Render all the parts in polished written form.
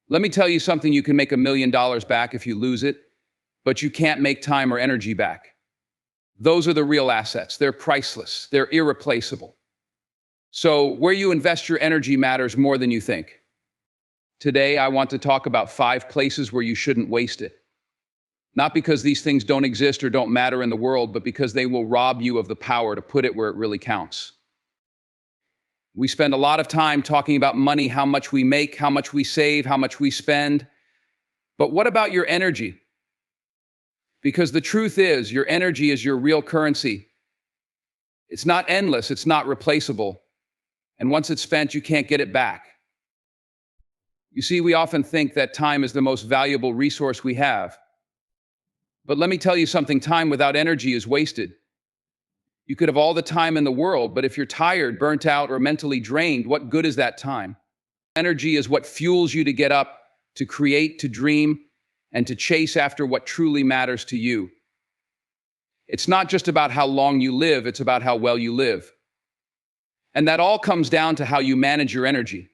Let me tell you something: you can make $1 million back if you lose it, but you can't make time or energy back. Those are the real assets. They're priceless. They're irreplaceable. So where you invest your energy matters more than you think. Today, I want to talk about 5 places where you shouldn't waste it. Not because these things don't exist or don't matter in the world, but because they will rob you of the power to put it where it really counts. We spend a lot of time talking about money, how much we make, how much we save, how much we spend. But what about your energy? Because the truth is, your energy is your real currency. It's not endless, it's not replaceable. And once it's spent, you can't get it back. You see, we often think that time is the most valuable resource we have. But let me tell you something: time without energy is wasted. You could have all the time in the world, but if you're tired, burnt out, or mentally drained, what good is that time? Energy is what fuels you to get up, to create, to dream, and to chase after what truly matters to you. It's not just about how long you live, it's about how well you live. And that all comes down to how you manage your energy.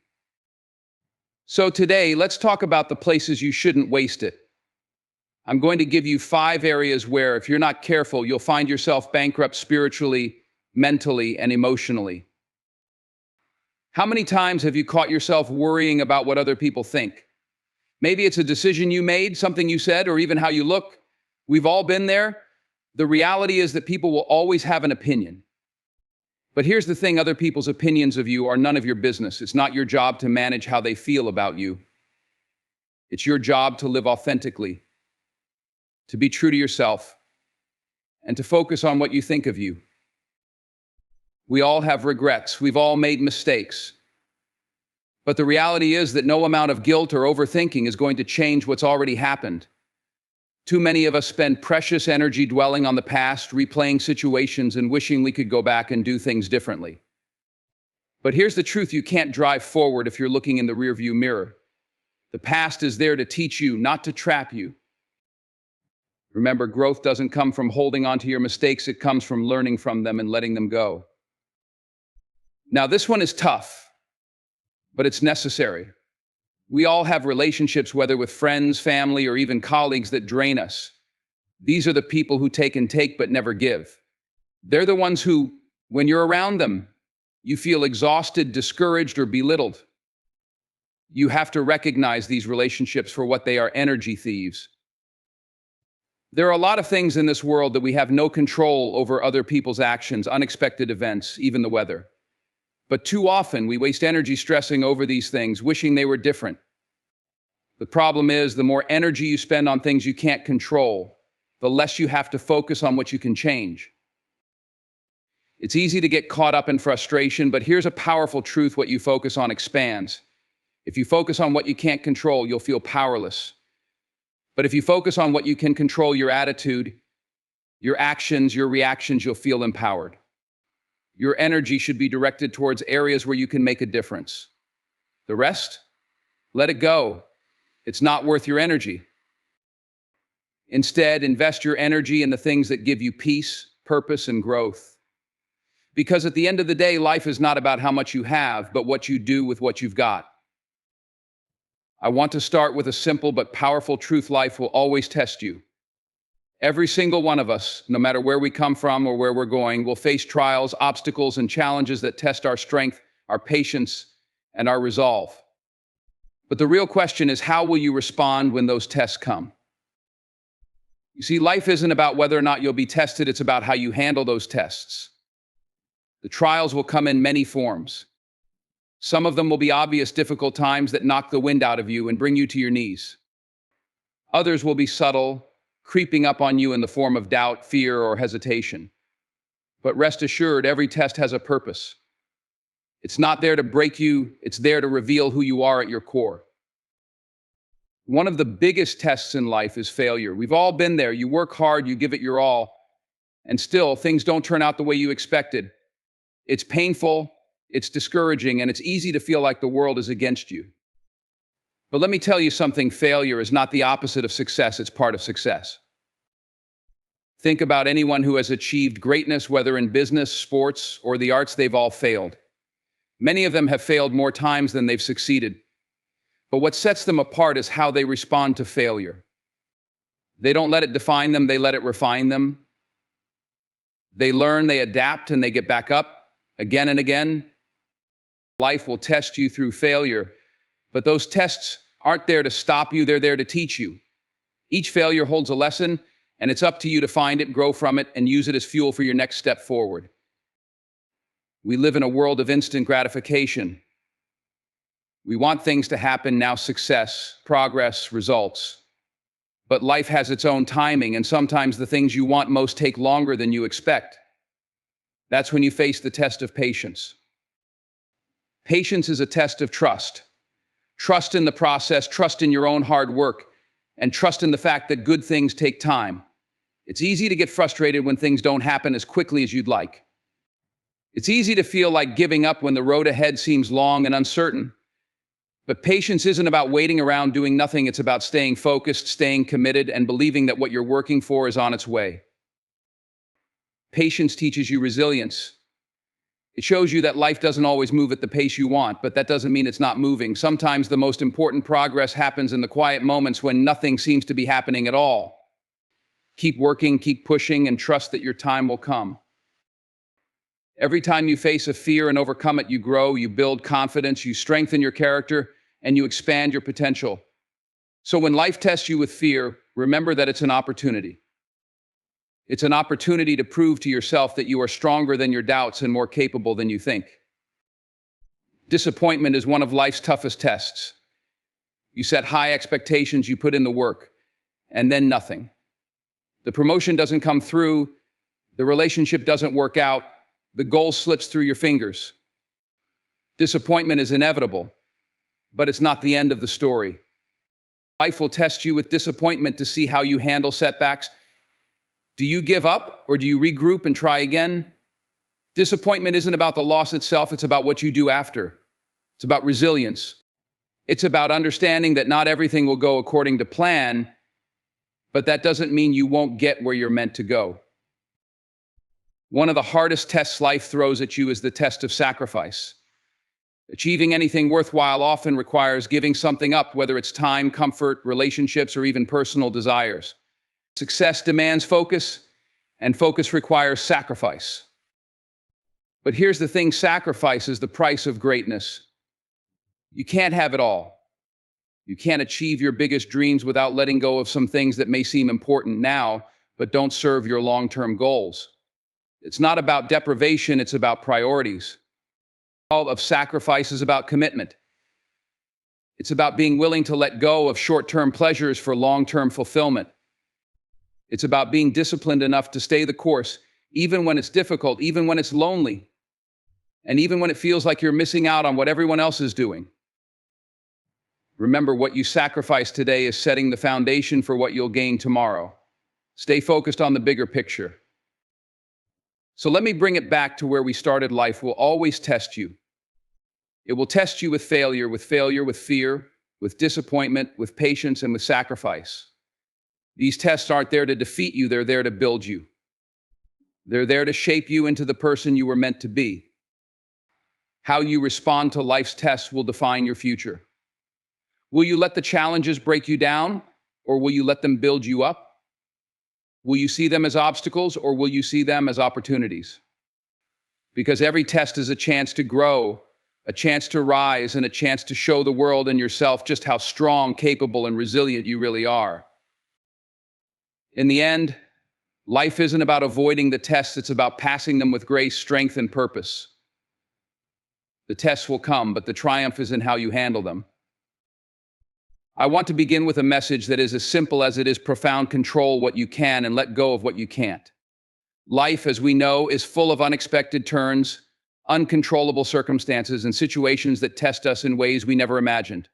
So today, let's talk about the places you shouldn't waste it. I'm going to give you 5 areas where, if you're not careful, you'll find yourself bankrupt spiritually, mentally, and emotionally. How many times have you caught yourself worrying about what other people think? Maybe it's a decision you made, something you said, or even how you look. We've all been there. The reality is that people will always have an opinion. But here's the thing: other people's opinions of you are none of your business. It's not your job to manage how they feel about you. It's your job to live authentically, to be true to yourself, and to focus on what you think of you. We all have regrets. We've all made mistakes. But the reality is that no amount of guilt or overthinking is going to change what's already happened. Too many of us spend precious energy dwelling on the past, replaying situations, and wishing we could go back and do things differently. But here's the truth: you can't drive forward if you're looking in the rearview mirror. The past is there to teach you, not to trap you. Remember, growth doesn't come from holding on to your mistakes, it comes from learning from them and letting them go. Now, this one is tough, but it's necessary. We all have relationships, whether with friends, family, or even colleagues, that drain us. These are the people who take and take but never give. They're the ones who, when you're around them, you feel exhausted, discouraged, or belittled. You have to recognize these relationships for what they are: energy thieves. There are a lot of things in this world that we have no control over: other people's actions, unexpected events, even the weather. But too often, we waste energy stressing over these things, wishing they were different. The problem is, the more energy you spend on things you can't control, the less you have to focus on what you can change. It's easy to get caught up in frustration, but here's a powerful truth: what you focus on expands. If you focus on what you can't control, you'll feel powerless. But if you focus on what you can control, your attitude, your actions, your reactions, you'll feel empowered. Your energy should be directed towards areas where you can make a difference. The rest? Let it go. It's not worth your energy. Instead, invest your energy in the things that give you peace, purpose, and growth. Because at the end of the day, life is not about how much you have, but what you do with what you've got. I want to start with a simple but powerful truth: life will always test you. Every single one of us, no matter where we come from or where we're going, will face trials, obstacles, and challenges that test our strength, our patience, and our resolve. But the real question is, how will you respond when those tests come? You see, life isn't about whether or not you'll be tested, it's about how you handle those tests. The trials will come in many forms. Some of them will be obvious, difficult times that knock the wind out of you and bring you to your knees. Others will be subtle, creeping up on you in the form of doubt, fear, or hesitation. But rest assured, every test has a purpose. It's not there to break you, it's there to reveal who you are at your core. One of the biggest tests in life is failure. We've all been there. You work hard, you give it your all, and still things don't turn out the way you expected. It's painful, it's discouraging, and it's easy to feel like the world is against you. But let me tell you something: failure is not the opposite of success, it's part of success. Think about anyone who has achieved greatness, whether in business, sports, or the arts. They've all failed. Many of them have failed more times than they've succeeded. But what sets them apart is how they respond to failure. They don't let it define them, they let it refine them. They learn, they adapt, and they get back up again and again. Life will test you through failure, but those tests aren't there to stop you, they're there to teach you. Each failure holds a lesson, and it's up to you to find it, grow from it, and use it as fuel for your next step forward. We live in a world of instant gratification. We want things to happen now: success, progress, results. But life has its own timing, and sometimes the things you want most take longer than you expect. That's when you face the test of patience. Patience is a test of trust. Trust in the process, trust in your own hard work, and trust in the fact that good things take time. It's easy to get frustrated when things don't happen as quickly as you'd like. It's easy to feel like giving up when the road ahead seems long and uncertain. But patience isn't about waiting around doing nothing. It's about staying focused, staying committed, and believing that what you're working for is on its way. Patience teaches you resilience. It shows you that life doesn't always move at the pace you want, but that doesn't mean it's not moving. Sometimes the most important progress happens in the quiet moments when nothing seems to be happening at all. Keep working, keep pushing, and trust that your time will come. Every time you face a fear and overcome it, you grow, you build confidence, you strengthen your character, and you expand your potential. So when life tests you with fear, remember that it's an opportunity. It's an opportunity to prove to yourself that you are stronger than your doubts and more capable than you think. Disappointment is one of life's toughest tests. You set high expectations, you put in the work, and then nothing. The promotion doesn't come through, the relationship doesn't work out, the goal slips through your fingers. Disappointment is inevitable, but it's not the end of the story. Life will test you with disappointment to see how you handle setbacks. Do you give up, or do you regroup and try again? Disappointment isn't about the loss itself, it's about what you do after. It's about resilience. It's about understanding that not everything will go according to plan, but that doesn't mean you won't get where you're meant to go. One of the hardest tests life throws at you is the test of sacrifice. Achieving anything worthwhile often requires giving something up, whether it's time, comfort, relationships, or even personal desires. Success demands focus, and focus requires sacrifice. But here's the thing: sacrifice is the price of greatness. You can't have it all. You can't achieve your biggest dreams without letting go of some things that may seem important now, but don't serve your long-term goals. It's not about deprivation, it's about priorities. All of sacrifice is about commitment. It's about being willing to let go of short-term pleasures for long-term fulfillment. It's about being disciplined enough to stay the course, even when it's difficult, even when it's lonely, and even when it feels like you're missing out on what everyone else is doing. Remember, what you sacrifice today is setting the foundation for what you'll gain tomorrow. Stay focused on the bigger picture. So let me bring it back to where we started. Life will always test you. It will test you with failure, with fear, with disappointment, with patience, and with sacrifice. These tests aren't there to defeat you, they're there to build you. They're there to shape you into the person you were meant to be. How you respond to life's tests will define your future. Will you let the challenges break you down, or will you let them build you up? Will you see them as obstacles, or will you see them as opportunities? Because every test is a chance to grow, a chance to rise, and a chance to show the world and yourself just how strong, capable, and resilient you really are. In the end, life isn't about avoiding the tests, it's about passing them with grace, strength, and purpose. The tests will come, but the triumph is in how you handle them. I want to begin with a message that is as simple as it is profound: control what you can and let go of what you can't. Life, as we know, is full of unexpected turns, uncontrollable circumstances, and situations that test us in ways we never imagined.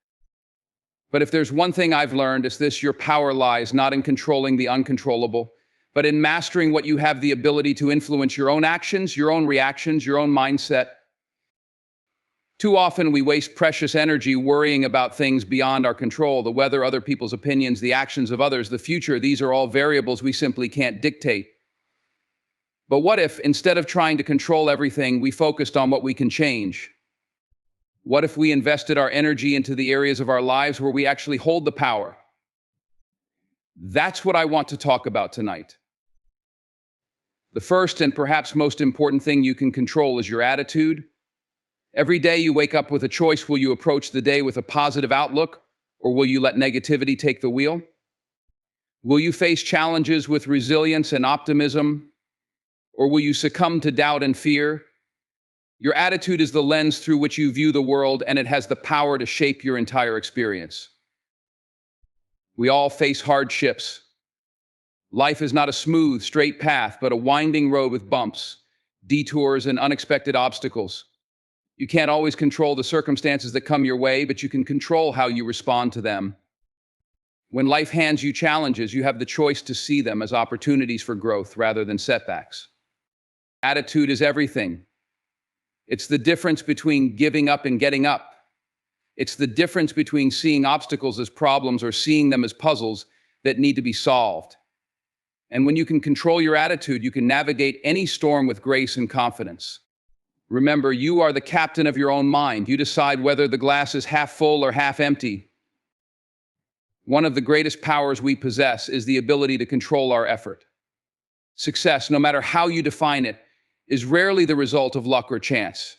But if there's one thing I've learned, it's this: your power lies not in controlling the uncontrollable, but in mastering what you have the ability to influence: your own actions, your own reactions, your own mindset. Too often we waste precious energy worrying about things beyond our control: the weather, other people's opinions, the actions of others, the future. These are all variables we simply can't dictate. But what if, instead of trying to control everything, we focused on what we can change? What if we invested our energy into the areas of our lives where we actually hold the power? That's what I want to talk about tonight. The first and perhaps most important thing you can control is your attitude. Every day you wake up with a choice. Will you approach the day with a positive outlook, or will you let negativity take the wheel? Will you face challenges with resilience and optimism, or will you succumb to doubt and fear? Your attitude is the lens through which you view the world, and it has the power to shape your entire experience. We all face hardships. Life is not a smooth, straight path, but a winding road with bumps, detours, and unexpected obstacles. You can't always control the circumstances that come your way, but you can control how you respond to them. When life hands you challenges, you have the choice to see them as opportunities for growth rather than setbacks. Attitude is everything. It's the difference between giving up and getting up. It's the difference between seeing obstacles as problems or seeing them as puzzles that need to be solved. And when you can control your attitude, you can navigate any storm with grace and confidence. Remember, you are the captain of your own mind. You decide whether the glass is half full or half empty. One of the greatest powers we possess is the ability to control our effort. Success, no matter how you define it, is rarely the result of luck or chance.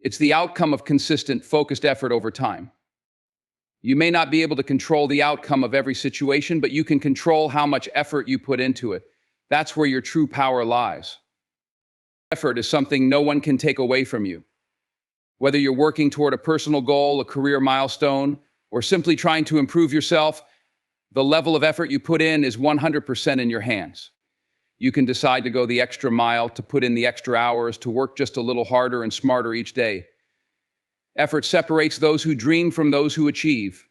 It's the outcome of consistent, focused effort over time. You may not be able to control the outcome of every situation, but you can control how much effort you put into it. That's where your true power lies. Effort is something no one can take away from you. Whether you're working toward a personal goal, a career milestone, or simply trying to improve yourself, the level of effort you put in is 100% in your hands. You can decide to go the extra mile, to put in the extra hours, to work just a little harder and smarter each day. Effort separates those who dream from those who achieve.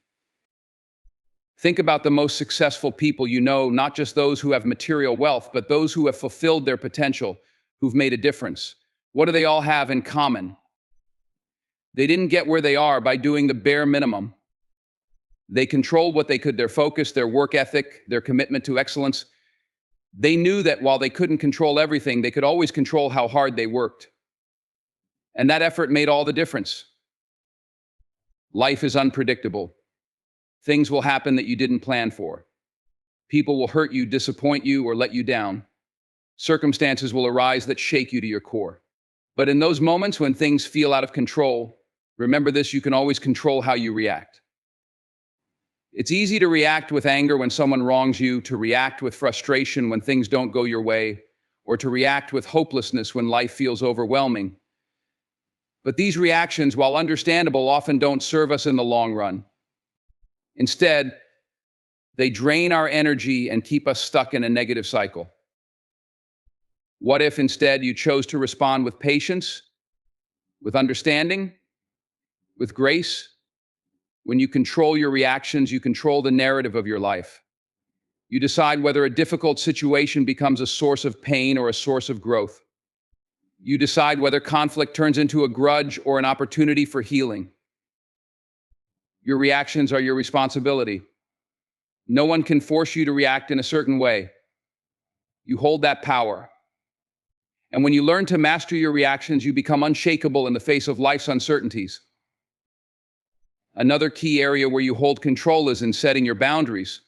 Think about the most successful people you know, not just those who have material wealth, but those who have fulfilled their potential, who've made a difference. What do they all have in common? They didn't get where they are by doing the bare minimum. They controlled what they could, their focus, their work ethic, their commitment to excellence. They knew that while they couldn't control everything, they could always control how hard they worked. And that effort made all the difference. Life is unpredictable. Things will happen that you didn't plan for. People will hurt you, disappoint you, or let you down. Circumstances will arise that shake you to your core. But in those moments when things feel out of control, remember this: you can always control how you react. It's easy to react with anger when someone wrongs you, to react with frustration when things don't go your way, or to react with hopelessness when life feels overwhelming. But these reactions, while understandable, often don't serve us in the long run. Instead, they drain our energy and keep us stuck in a negative cycle. What if instead you chose to respond with patience, with understanding, with grace? When you control your reactions, you control the narrative of your life. You decide whether a difficult situation becomes a source of pain or a source of growth. You decide whether conflict turns into a grudge or an opportunity for healing. Your reactions are your responsibility. No one can force you to react in a certain way. You hold that power. And when you learn to master your reactions, you become unshakable in the face of life's uncertainties. Another key area where you hold control is in setting your boundaries.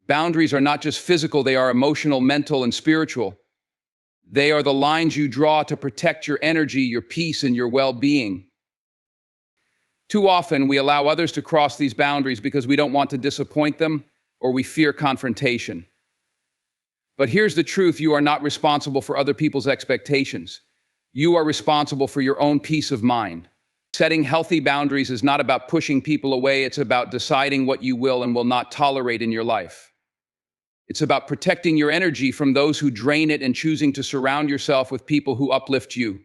Boundaries are not just physical, they are emotional, mental, and spiritual. They are the lines you draw to protect your energy, your peace, and your well-being. Too often, we allow others to cross these boundaries because we don't want to disappoint them or we fear confrontation. But here's the truth: you are not responsible for other people's expectations. You are responsible for your own peace of mind. Setting healthy boundaries is not about pushing people away, it's about deciding what you will and will not tolerate in your life. It's about protecting your energy from those who drain it and choosing to surround yourself with people who uplift you.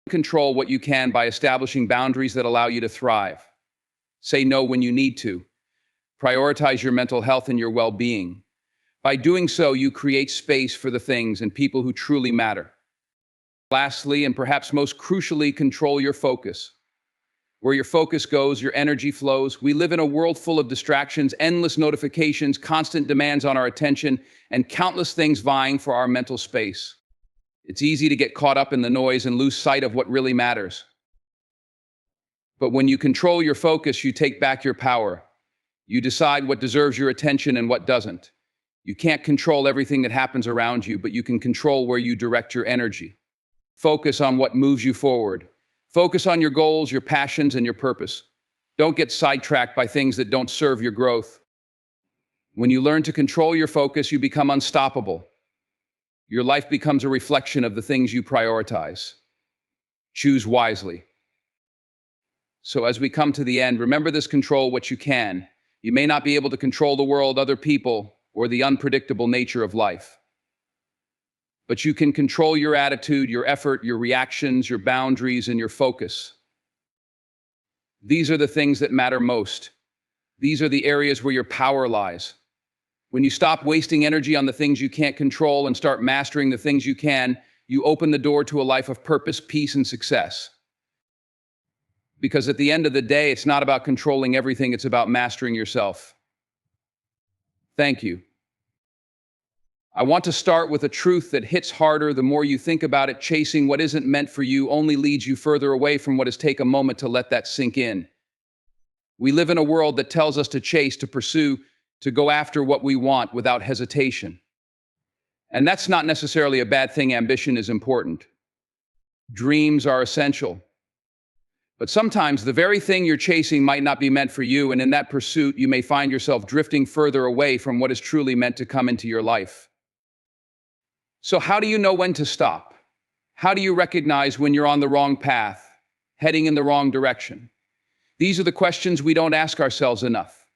Control what you can by establishing boundaries that allow you to thrive. Say no when you need to. Prioritize your mental health and your well-being. By doing so, you create space for the things and people who truly matter. Lastly, and perhaps most crucially, control your focus. Where your focus goes, your energy flows. We live in a world full of distractions, endless notifications, constant demands on our attention, and countless things vying for our mental space. It's easy to get caught up in the noise and lose sight of what really matters. But when you control your focus, you take back your power. You decide what deserves your attention and what doesn't. You can't control everything that happens around you, but you can control where you direct your energy. Focus on what moves you forward. Focus on your goals, your passions, and your purpose. Don't get sidetracked by things that don't serve your growth. When you learn to control your focus, you become unstoppable. Your life becomes a reflection of the things you prioritize. Choose wisely. So as we come to the end, remember this: control what you can. You may not be able to control the world, other people, or the unpredictable nature of life. But you can control your attitude, your effort, your reactions, your boundaries, and your focus. These are the things that matter most. These are the areas where your power lies. When you stop wasting energy on the things you can't control and start mastering the things you can, you open the door to a life of purpose, peace, and success. Because at the end of the day, it's not about controlling everything, it's about mastering yourself. Thank you. I want to start with a truth that hits harder the more you think about it. Chasing what isn't meant for you only leads you further away from what is. Take a moment to let that sink in. We live in a world that tells us to chase, to pursue, to go after what we want without hesitation. And that's not necessarily a bad thing. Ambition is important. Dreams are essential. But sometimes the very thing you're chasing might not be meant for you, and in that pursuit, you may find yourself drifting further away from what is truly meant to come into your life. So how do you know when to stop? How do you recognize when you're on the wrong path, heading in the wrong direction? These are the questions we don't ask ourselves enough.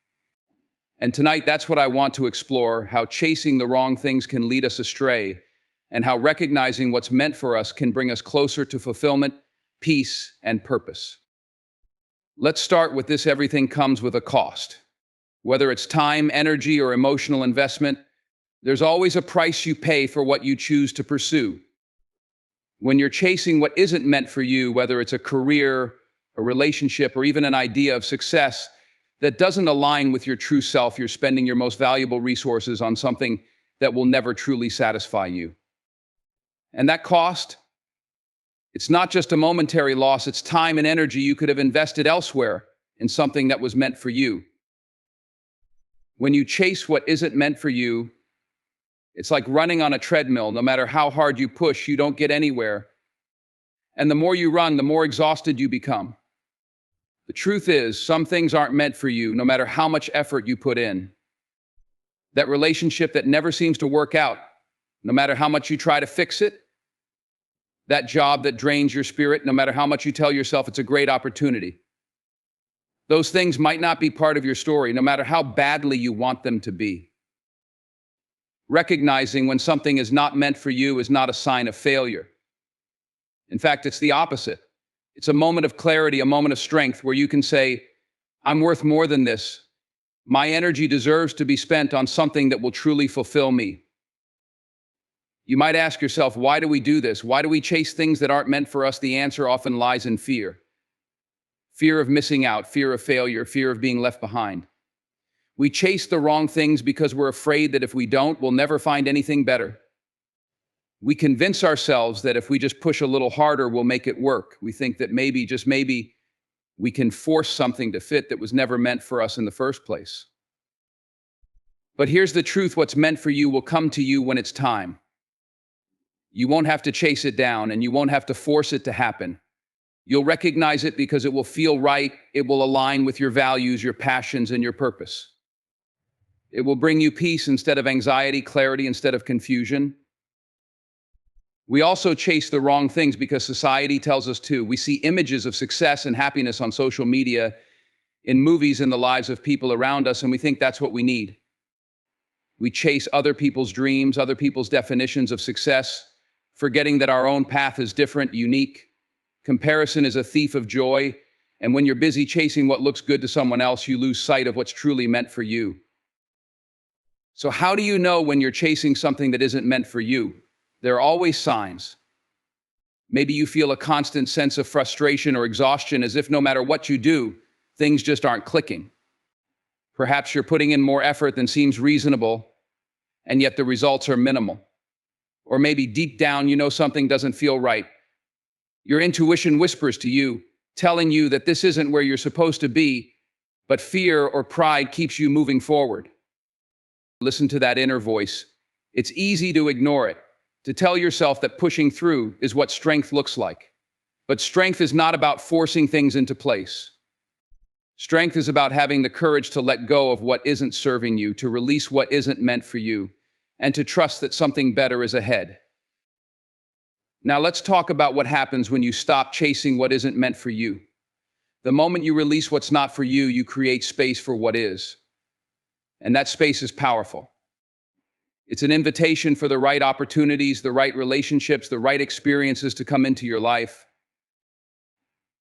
And tonight, that's what I want to explore: how chasing the wrong things can lead us astray, and how recognizing what's meant for us can bring us closer to fulfillment, peace, and purpose. Let's start with this: everything comes with a cost. Whether it's time, energy, or emotional investment, there's always a price you pay for what you choose to pursue. When you're chasing what isn't meant for you, whether it's a career, a relationship, or even an idea of success that doesn't align with your true self, you're spending your most valuable resources on something that will never truly satisfy you. And that cost? It's not just a momentary loss, it's time and energy you could have invested elsewhere in something that was meant for you. When you chase what isn't meant for you, it's like running on a treadmill. No matter how hard you push, you don't get anywhere. And the more you run, the more exhausted you become. The truth is, some things aren't meant for you, no matter how much effort you put in. That relationship that never seems to work out, no matter how much you try to fix it. That job that drains your spirit, no matter how much you tell yourself it's a great opportunity. Those things might not be part of your story, no matter how badly you want them to be. Recognizing when something is not meant for you is not a sign of failure. In fact, it's the opposite. It's a moment of clarity, a moment of strength where you can say, I'm worth more than this. My energy deserves to be spent on something that will truly fulfill me. You might ask yourself, why do we do this? Why do we chase things that aren't meant for us? The answer often lies in fear. Fear of missing out, fear of failure, fear of being left behind. We chase the wrong things because we're afraid that if we don't, we'll never find anything better. We convince ourselves that if we just push a little harder, we'll make it work. We think that maybe, just maybe, we can force something to fit that was never meant for us in the first place. But here's the truth: what's meant for you will come to you when it's time. You won't have to chase it down, and you won't have to force it to happen. You'll recognize it because it will feel right. It will align with your values, your passions, and your purpose. It will bring you peace instead of anxiety, clarity instead of confusion. We also chase the wrong things because society tells us to. We see images of success and happiness on social media, in movies, in the lives of people around us, and we think that's what we need. We chase other people's dreams, other people's definitions of success, forgetting that our own path is different, unique. Comparison is a thief of joy, and when you're busy chasing what looks good to someone else, you lose sight of what's truly meant for you. So how do you know when you're chasing something that isn't meant for you? There are always signs. Maybe you feel a constant sense of frustration or exhaustion, as if no matter what you do, things just aren't clicking. Perhaps you're putting in more effort than seems reasonable, and yet the results are minimal. Or maybe deep down, you know something doesn't feel right. Your intuition whispers to you, telling you that this isn't where you're supposed to be, but fear or pride keeps you moving forward. Listen to that inner voice. It's easy to ignore it, to tell yourself that pushing through is what strength looks like. But strength is not about forcing things into place. Strength is about having the courage to let go of what isn't serving you, to release what isn't meant for you, and to trust that something better is ahead. Now let's talk about what happens when you stop chasing what isn't meant for you. The moment you release what's not for you, you create space for what is. And that space is powerful. It's an invitation for the right opportunities, the right relationships, the right experiences to come into your life.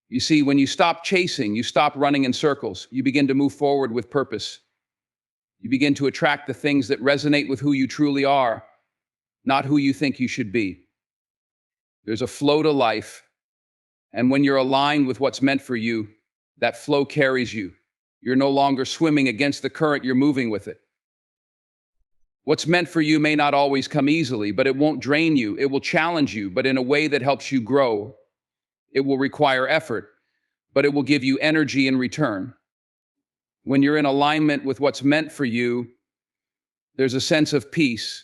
You see, when you stop chasing, you stop running in circles, you begin to move forward with purpose. You begin to attract the things that resonate with who you truly are, not who you think you should be. There's a flow to life, and when you're aligned with what's meant for you, that flow carries you. You're no longer swimming against the current, you're moving with it. What's meant for you may not always come easily, but it won't drain you. It will challenge you, but in a way that helps you grow. It will require effort, but it will give you energy in return. When you're in alignment with what's meant for you, there's a sense of peace,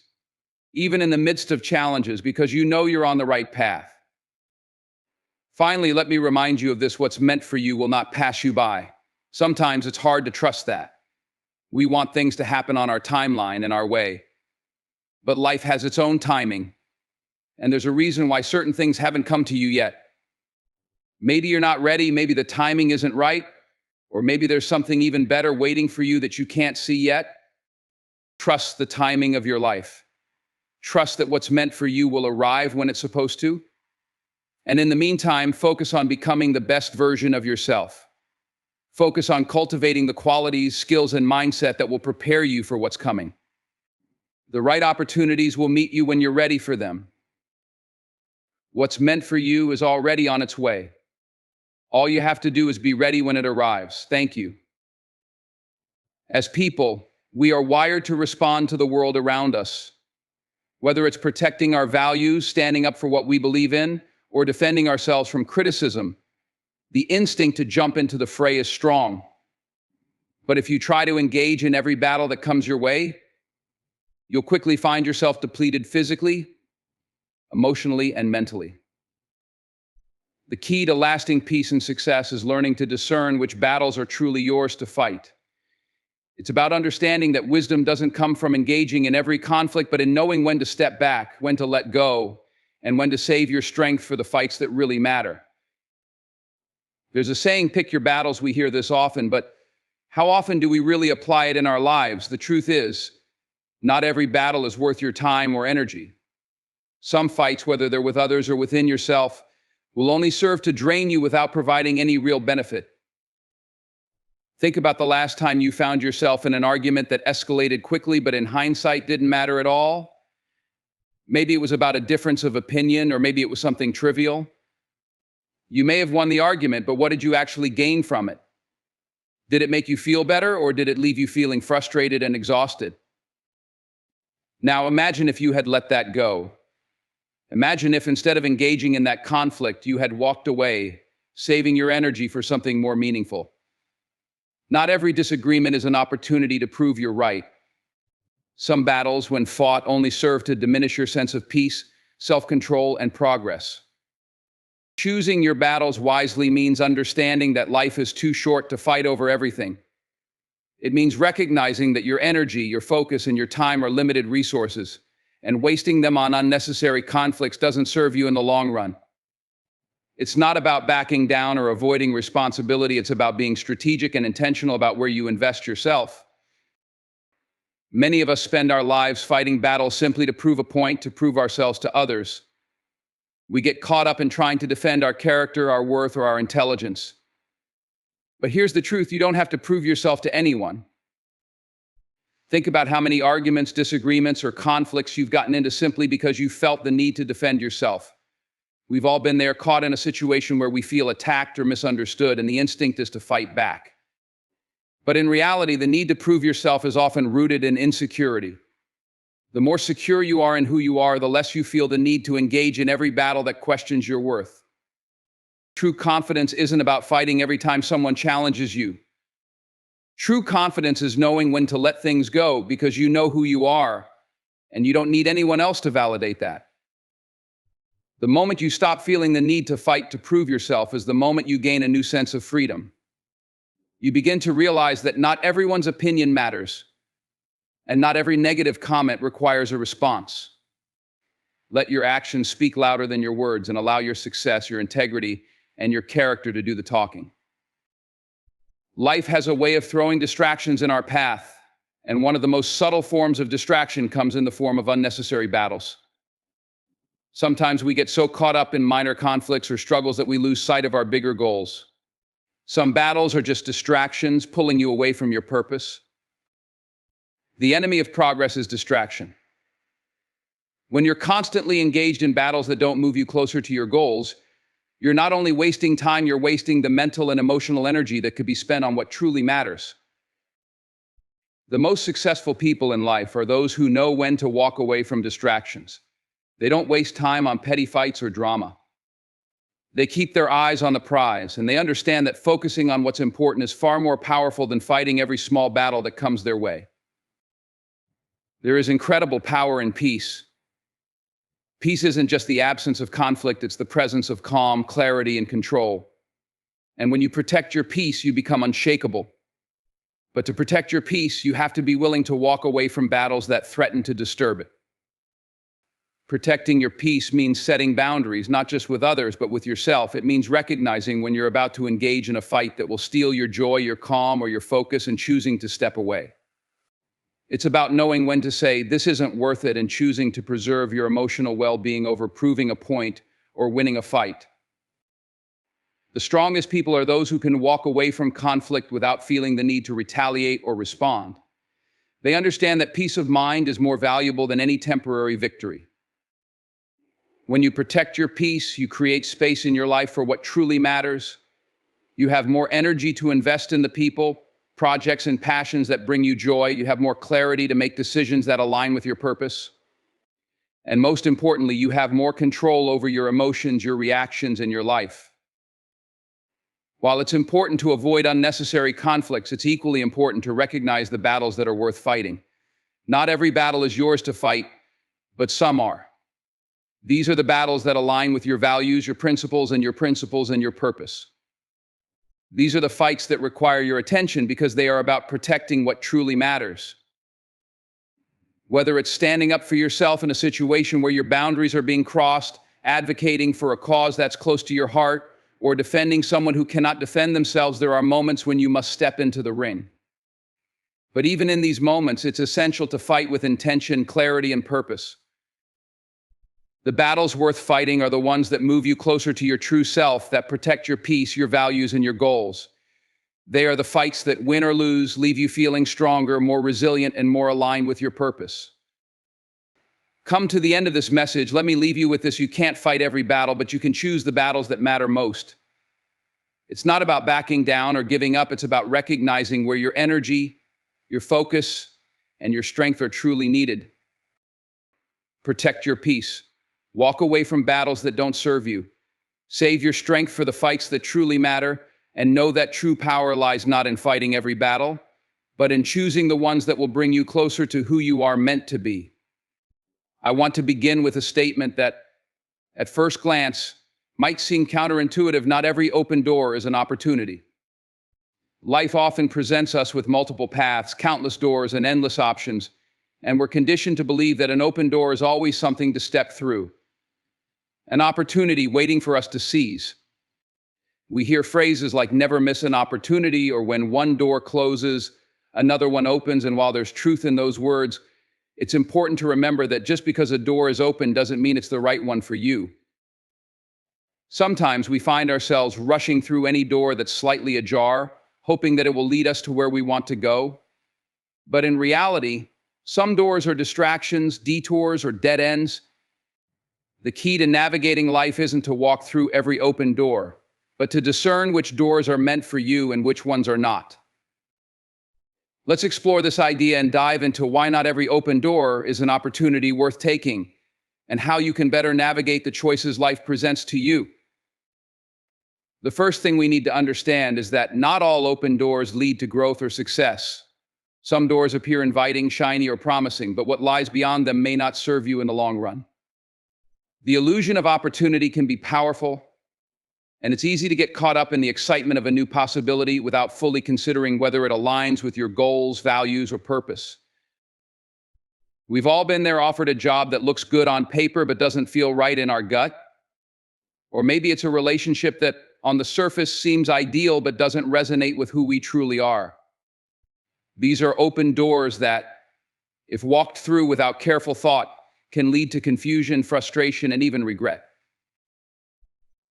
even in the midst of challenges, because you know you're on the right path. Finally, let me remind you of this: what's meant for you will not pass you by. Sometimes it's hard to trust that. We want things to happen on our timeline and our way. But life has its own timing, and there's a reason why certain things haven't come to you yet. Maybe you're not ready, maybe the timing isn't right, or maybe there's something even better waiting for you that you can't see yet. Trust the timing of your life. Trust that what's meant for you will arrive when it's supposed to. And in the meantime, focus on becoming the best version of yourself. Focus on cultivating the qualities, skills, and mindset that will prepare you for what's coming. The right opportunities will meet you when you're ready for them. What's meant for you is already on its way. All you have to do is be ready when it arrives. Thank you. As people, we are wired to respond to the world around us. Whether it's protecting our values, standing up for what we believe in, or defending ourselves from criticism, the instinct to jump into the fray is strong. But if you try to engage in every battle that comes your way, you'll quickly find yourself depleted physically, emotionally, and mentally. The key to lasting peace and success is learning to discern which battles are truly yours to fight. It's about understanding that wisdom doesn't come from engaging in every conflict, but in knowing when to step back, when to let go, and when to save your strength for the fights that really matter. There's a saying, pick your battles. We hear this often, but how often do we really apply it in our lives? The truth is, not every battle is worth your time or energy. Some fights, whether they're with others or within yourself, will only serve to drain you without providing any real benefit. Think about the last time you found yourself in an argument that escalated quickly, but in hindsight didn't matter at all. Maybe it was about a difference of opinion, or maybe it was something trivial. You may have won the argument, but what did you actually gain from it? Did it make you feel better, or did it leave you feeling frustrated and exhausted? Now imagine if you had let that go. Imagine if instead of engaging in that conflict, you had walked away, saving your energy for something more meaningful. Not every disagreement is an opportunity to prove you're right. Some battles, when fought, only serve to diminish your sense of peace, self-control, and progress. Choosing your battles wisely means understanding that life is too short to fight over everything. It means recognizing that your energy, your focus, and your time are limited resources, and wasting them on unnecessary conflicts doesn't serve you in the long run. It's not about backing down or avoiding responsibility. It's about being strategic and intentional about where you invest yourself. Many of us spend our lives fighting battles simply to prove a point, to prove ourselves to others. We get caught up in trying to defend our character, our worth, or our intelligence. But here's the truth: you don't have to prove yourself to anyone. Think about how many arguments, disagreements, or conflicts you've gotten into simply because you felt the need to defend yourself. We've all been there, caught in a situation where we feel attacked or misunderstood, and the instinct is to fight back. But in reality, the need to prove yourself is often rooted in insecurity. The more secure you are in who you are, the less you feel the need to engage in every battle that questions your worth. True confidence isn't about fighting every time someone challenges you. True confidence is knowing when to let things go because you know who you are and you don't need anyone else to validate that. The moment you stop feeling the need to fight to prove yourself is the moment you gain a new sense of freedom. You begin to realize that not everyone's opinion matters, and not every negative comment requires a response. Let your actions speak louder than your words and allow your success, your integrity, and your character to do the talking. Life has a way of throwing distractions in our path, and one of the most subtle forms of distraction comes in the form of unnecessary battles. Sometimes we get so caught up in minor conflicts or struggles that we lose sight of our bigger goals. Some battles are just distractions, pulling you away from your purpose. The enemy of progress is distraction. When you're constantly engaged in battles that don't move you closer to your goals, you're not only wasting time, you're wasting the mental and emotional energy that could be spent on what truly matters. The most successful people in life are those who know when to walk away from distractions. They don't waste time on petty fights or drama. They keep their eyes on the prize, and they understand that focusing on what's important is far more powerful than fighting every small battle that comes their way. There is incredible power in peace. Peace isn't just the absence of conflict, it's the presence of calm, clarity, and control. And when you protect your peace, you become unshakable. But to protect your peace, you have to be willing to walk away from battles that threaten to disturb it. Protecting your peace means setting boundaries, not just with others, but with yourself. It means recognizing when you're about to engage in a fight that will steal your joy, your calm, or your focus, and choosing to step away. It's about knowing when to say, this isn't worth it, and choosing to preserve your emotional well-being over proving a point or winning a fight. The strongest people are those who can walk away from conflict without feeling the need to retaliate or respond. They understand that peace of mind is more valuable than any temporary victory. When you protect your peace, you create space in your life for what truly matters. You have more energy to invest in the people, projects, and passions that bring you joy. You have more clarity to make decisions that align with your purpose. And most importantly, you have more control over your emotions, your reactions, and your life. While it's important to avoid unnecessary conflicts, it's equally important to recognize the battles that are worth fighting. Not every battle is yours to fight, but some are. These are the battles that align with your values, your principles, and your purpose. These are the fights that require your attention because they are about protecting what truly matters. Whether it's standing up for yourself in a situation where your boundaries are being crossed, advocating for a cause that's close to your heart, or defending someone who cannot defend themselves, there are moments when you must step into the ring. But even in these moments, it's essential to fight with intention, clarity, and purpose. The battles worth fighting are the ones that move you closer to your true self, that protect your peace, your values, and your goals. They are the fights that, win or lose, leave you feeling stronger, more resilient, and more aligned with your purpose. Come to the end of this message, let me leave you with this: you can't fight every battle, but you can choose the battles that matter most. It's not about backing down or giving up, it's about recognizing where your energy, your focus, and your strength are truly needed. Protect your peace. Walk away from battles that don't serve you. Save your strength for the fights that truly matter, and know that true power lies not in fighting every battle, but in choosing the ones that will bring you closer to who you are meant to be. I want to begin with a statement that, at first glance, might seem counterintuitive. Not every open door is an opportunity. Life often presents us with multiple paths, countless doors, and endless options, and we're conditioned to believe that an open door is always something to step through, an opportunity waiting for us to seize. We hear phrases like never miss an opportunity, or when one door closes, another one opens, and while there's truth in those words, it's important to remember that just because a door is open doesn't mean it's the right one for you. Sometimes we find ourselves rushing through any door that's slightly ajar, hoping that it will lead us to where we want to go. But in reality, some doors are distractions, detours, or dead ends. The key to navigating life isn't to walk through every open door, but to discern which doors are meant for you and which ones are not. Let's explore this idea and dive into why not every open door is an opportunity worth taking, and how you can better navigate the choices life presents to you. The first thing we need to understand is that not all open doors lead to growth or success. Some doors appear inviting, shiny, or promising, but what lies beyond them may not serve you in the long run. The illusion of opportunity can be powerful, and it's easy to get caught up in the excitement of a new possibility without fully considering whether it aligns with your goals, values, or purpose. We've all been there, offered a job that looks good on paper but doesn't feel right in our gut. Or maybe it's a relationship that on the surface seems ideal but doesn't resonate with who we truly are. These are open doors that, if walked through without careful thought, can lead to confusion, frustration, and even regret.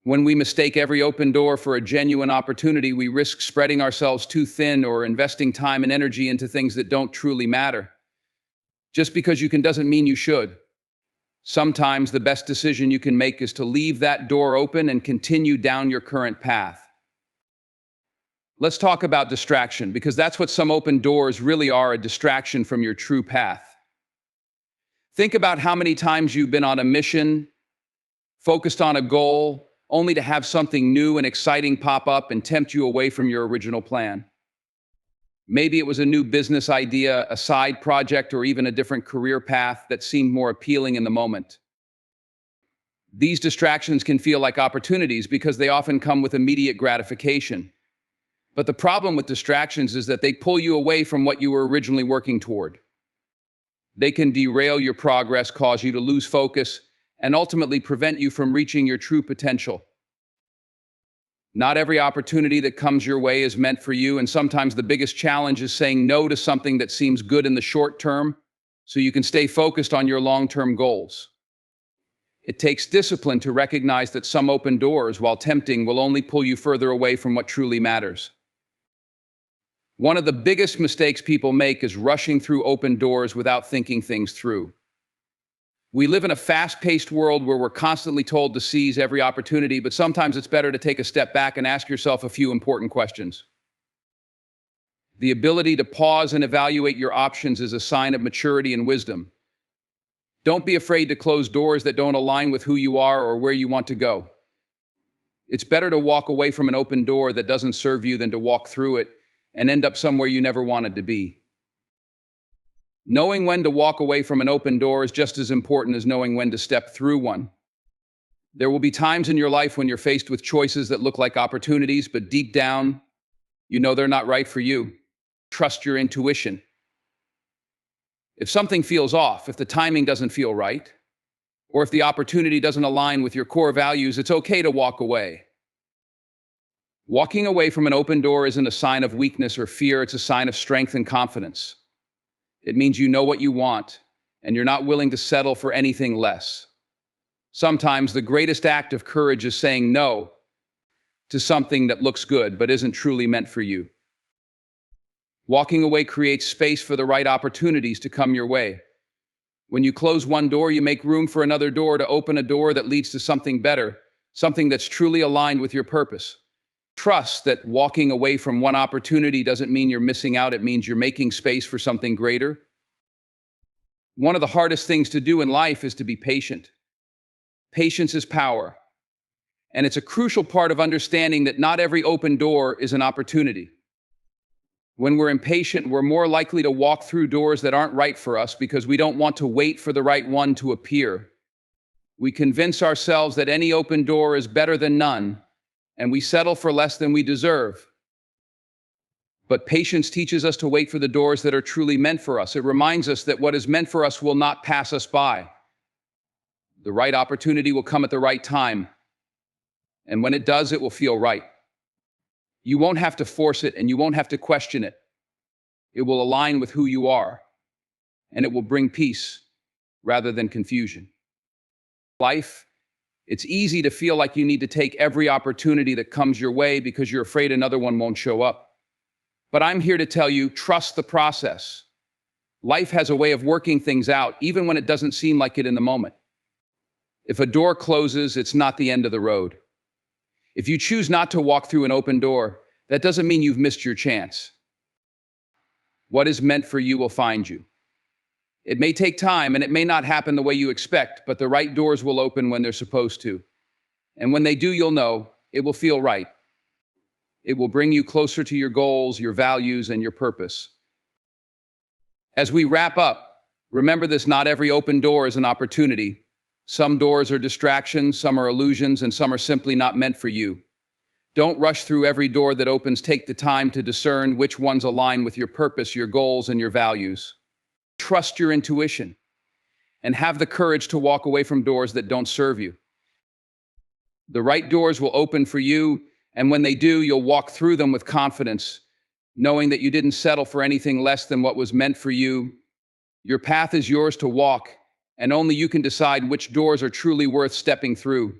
When we mistake every open door for a genuine opportunity, we risk spreading ourselves too thin or investing time and energy into things that don't truly matter. Just because you can doesn't mean you should. Sometimes the best decision you can make is to leave that door open and continue down your current path. Let's talk about distraction, because that's what some open doors really are, a distraction from your true path. Think about how many times you've been on a mission, focused on a goal, only to have something new and exciting pop up and tempt you away from your original plan. Maybe it was a new business idea, a side project, or even a different career path that seemed more appealing in the moment. These distractions can feel like opportunities because they often come with immediate gratification. But the problem with distractions is that they pull you away from what you were originally working toward. They can derail your progress, cause you to lose focus, and ultimately prevent you from reaching your true potential. Not every opportunity that comes your way is meant for you, and sometimes the biggest challenge is saying no to something that seems good in the short term so you can stay focused on your long-term goals. It takes discipline to recognize that some open doors, while tempting, will only pull you further away from what truly matters. One of the biggest mistakes people make is rushing through open doors without thinking things through. We live in a fast-paced world where we're constantly told to seize every opportunity, but sometimes it's better to take a step back and ask yourself a few important questions. The ability to pause and evaluate your options is a sign of maturity and wisdom. Don't be afraid to close doors that don't align with who you are or where you want to go. It's better to walk away from an open door that doesn't serve you than to walk through it and end up somewhere you never wanted to be. Knowing when to walk away from an open door is just as important as knowing when to step through one. There will be times in your life when you're faced with choices that look like opportunities, but deep down, you know they're not right for you. Trust your intuition. If something feels off, if the timing doesn't feel right, or if the opportunity doesn't align with your core values, it's okay to walk away. Walking away from an open door isn't a sign of weakness or fear, it's a sign of strength and confidence. It means you know what you want, and you're not willing to settle for anything less. Sometimes the greatest act of courage is saying no to something that looks good but isn't truly meant for you. Walking away creates space for the right opportunities to come your way. When you close one door, you make room for another door to open a door that leads to something better, something that's truly aligned with your purpose. Trust that walking away from one opportunity doesn't mean you're missing out, it means you're making space for something greater. One of the hardest things to do in life is to be patient. Patience is power, and it's a crucial part of understanding that not every open door is an opportunity. When we're impatient, we're more likely to walk through doors that aren't right for us because we don't want to wait for the right one to appear. We convince ourselves that any open door is better than none, and we settle for less than we deserve. But patience teaches us to wait for the doors that are truly meant for us. It reminds us that what is meant for us will not pass us by. The right opportunity will come at the right time, and when it does, it will feel right. You won't have to force it, and you won't have to question it. It will align with who you are, and it will bring peace rather than confusion. Life, it's easy to feel like you need to take every opportunity that comes your way because you're afraid another one won't show up. But I'm here to tell you, trust the process. Life has a way of working things out, even when it doesn't seem like it in the moment. If a door closes, it's not the end of the road. If you choose not to walk through an open door, that doesn't mean you've missed your chance. What is meant for you will find you. It may take time and it may not happen the way you expect, but the right doors will open when they're supposed to. And when they do, you'll know it will feel right. It will bring you closer to your goals, your values, and your purpose. As we wrap up, remember this: not every open door is an opportunity. Some doors are distractions, some are illusions, and some are simply not meant for you. Don't rush through every door that opens. Take the time to discern which ones align with your purpose, your goals, and your values. Trust your intuition and have the courage to walk away from doors that don't serve you. The right doors will open for you, and when they do, you'll walk through them with confidence, knowing that you didn't settle for anything less than what was meant for you. Your path is yours to walk, and only you can decide which doors are truly worth stepping through.